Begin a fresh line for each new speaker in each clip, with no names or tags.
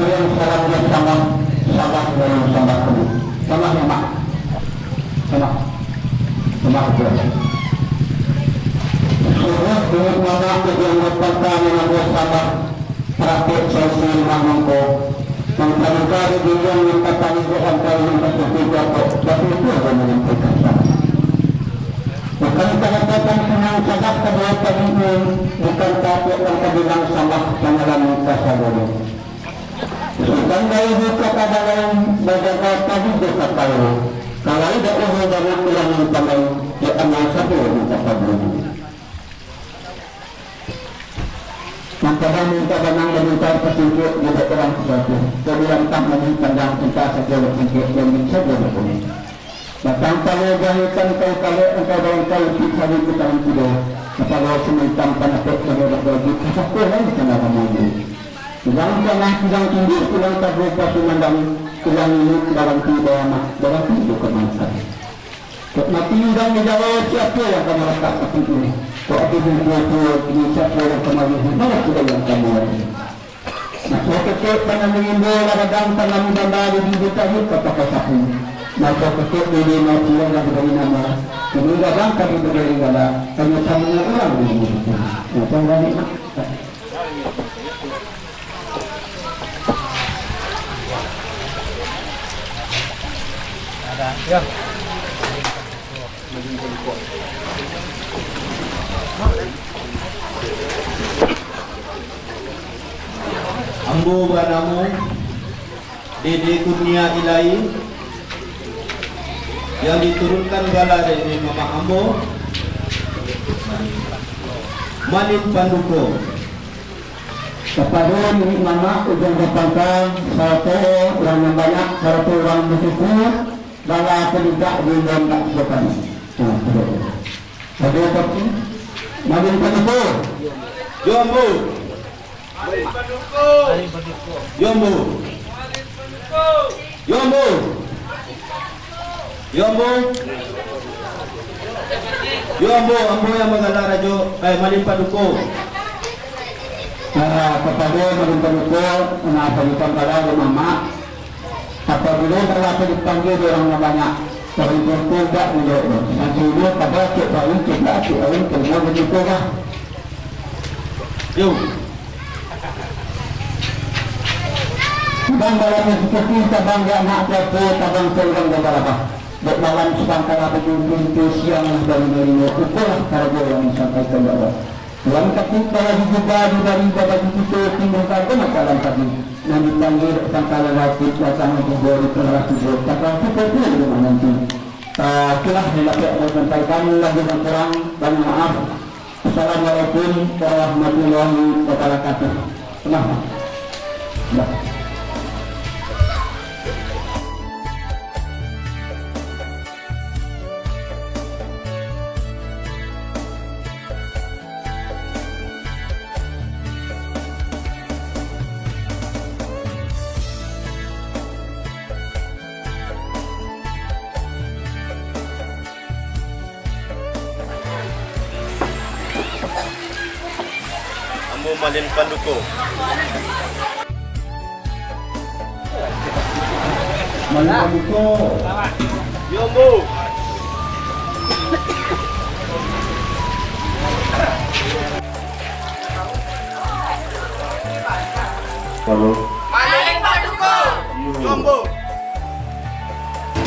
yang salamnya sama sama dengan sama kamu. Sama sama. Sama. Sama aja. Sudah dengan nama yang berkata dengan sama praktek sosial mangko. Mengkali dia yang kata itu antara yang ketiga tapi itu ada menyampaikan sama. Bukan kata-kata senang sadak kedua ini bukan kata yang kebilang sama pengalam kasabolo. Bukan dari kata dalam bajaga tadi juga tahu. Kalau tidak ada banyak yang tahu ya amal satu yang kasabolo. Maka minta benang dan minta petunjuk dari orang sesuatu. Kemudian tak menentang kita sejauh petunjuk yang bisa berhubung. Batang kalau gahitan kalau engkau dalam kau kita di putaran kuda. Kalau sementang panapet sebagai bagi kesatuan yang kena kamu. Sedang tanah sedang tinggi sedang terbuka semandang sedang ini dalam tiada mak dalam hidup kebangsaan. Mati sedang dijawab siapa yang kamu letak seperti ini. Kau ada ini siapa yang kamu mana sudah yang kamu ada. Nah, saya kecil pada mengimbau ladang tanam gambar di desa itu kata sapi. Maka kecil ini mati yang diberi nama. Ini ladang kami diberi nama. Hanya sama orang ini. Macam mana? Ada. Ya.
Ambo banamu Dede Kurnia Ilahi yang diturunkan bala dari Mama Ambo Malin Panduko
kepada milik mama ujung berpangkal satu orang yang banyak satu orang bersyukur bala pendidik di dalam tak sebutan. Ada apa sih? Malin Panduko
Yombo Yombo Yombo Yombo Yombo Ambo yang mengalah rajo Malin Panduko
kepada Malin Panduko kenapa dipanggil mama apabila berlaku dipanggil orang banyak dari berkuda tidak nanti dia pada kita semua begitu lah.
Yuk
Bang dalam seperti tabang dia nak apa tabang seorang dan apa dalam sebangkang apa pintu siang dari ukur cara yang disampaikan bahwa dalam ketika juga dari bagi itu tinggalkan masalah tadi yang dipanggil sangkala lapis datang untuk beri generasi kata seperti itu nanti itulah yang saya sampaikan lagi dan kurang dan maaf. Assalamualaikum warahmatullahi wabarakatuh. Kenapa?
Ambo Malin Panduko
Malin Panduko
Yombo
Halo
Malin Panduko Yombo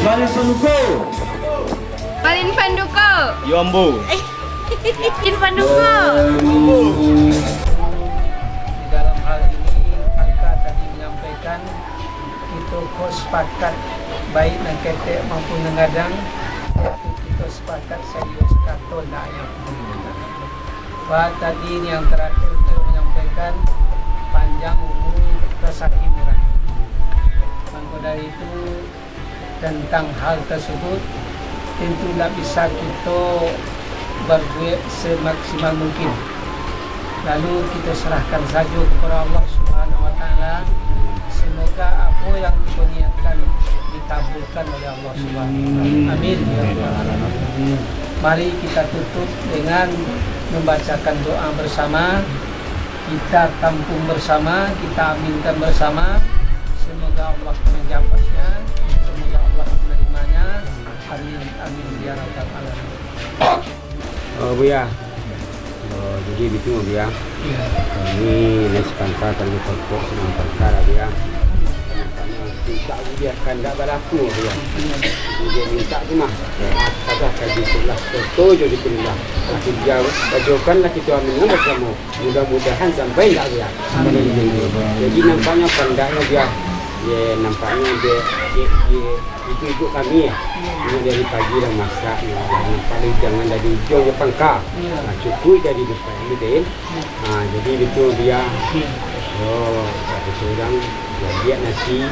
Malin Panduko
Malin Panduko
Yombo
Malin Panduko
dalam hal ini Angka tadi menyampaikan itu sepakat baik dan ketek maupun nengadang itu sepakat serius katon nak yang Pak tadi yang terakhir itu menyampaikan panjang umur rezeki murah. Maka dari itu tentang hal tersebut tentu tidak bisa kita berbuat semaksimal mungkin. Lalu kita serahkan saja kepada Allah Subhanahu Wa Taala. Semoga apa yang kita niatkan dikabulkan oleh Allah Subhanahu Wa Taala. Amin. Ya Rabbal Alamin. Mari kita tutup dengan membacakan doa bersama. Kita tampung bersama, kita aminkan bersama. Semoga Allah menjawabnya, semoga Allah menerimanya. Amin, amin ya rabbal alamin.
Oh Buya, jadi begitu Buya.
Ya.
Ini nasi pangkal kami pokok senang pangkal Buya. Minta biarkan tak berlaku Buya. Dia minta tu mah. Pasal kaji sebelah setuju dipilih. Nanti dia bacakanlah kita ambil nama kamu. Mudah-mudahan sampai tak Buya. Jadi nampaknya pandainya dia. Dia nampaknya dia ibu kami ya. Ini dari pagi dah masak. Paling jangan dari ujung ke pangkal. Cukup dari depan betul. Jadi itu dia. Oh, satu seorang dia nasi,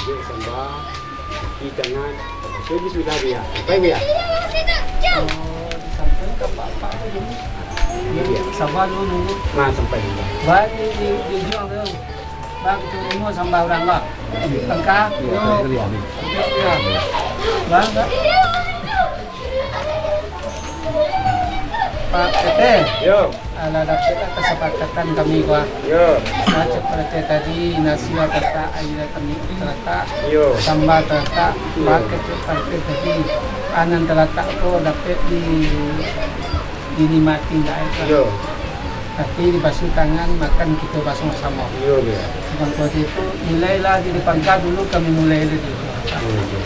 dia sambal, kaki tangan. So bismillah dia. Sampai dia.
Sampai ke bapak tu. Sabar dulu.
Sampai dia.
Baik di jual tu. Bang tu semua sambal orang lah. Pangkal. Ya. Bang. Pak Tete.
Yo.
Ala dapatlah kesepakatan kami gua.
Yo.
Macam seperti tadi nasi kata air kami terletak.
Yo.
Sambal terletak. Pakai seperti tadi anan terletak tu dapat dinikmati dah.
Yo.
Tapi dibasuh tangan makan kita basuh sama.
Yo dia.
Bukan seperti itu. Mulailah di Pangkal dulu kami mulai dari.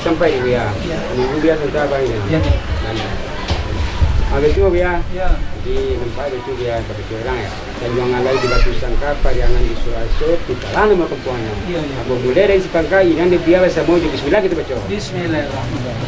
Sampai dia. Ini dia sudah banyak.
Ya.
Habis itu dia.
Ya.
Jadi nampak itu dia kepada orang ya. Dan jangan lagi di batu sangka pariangan di Surasut kita lah nama perempuannya.
Iya.
Abu mulai dari si Pangkai yang dia biasa mau jadi bismillah kita baca.
Bismillahirrahmanirrahim.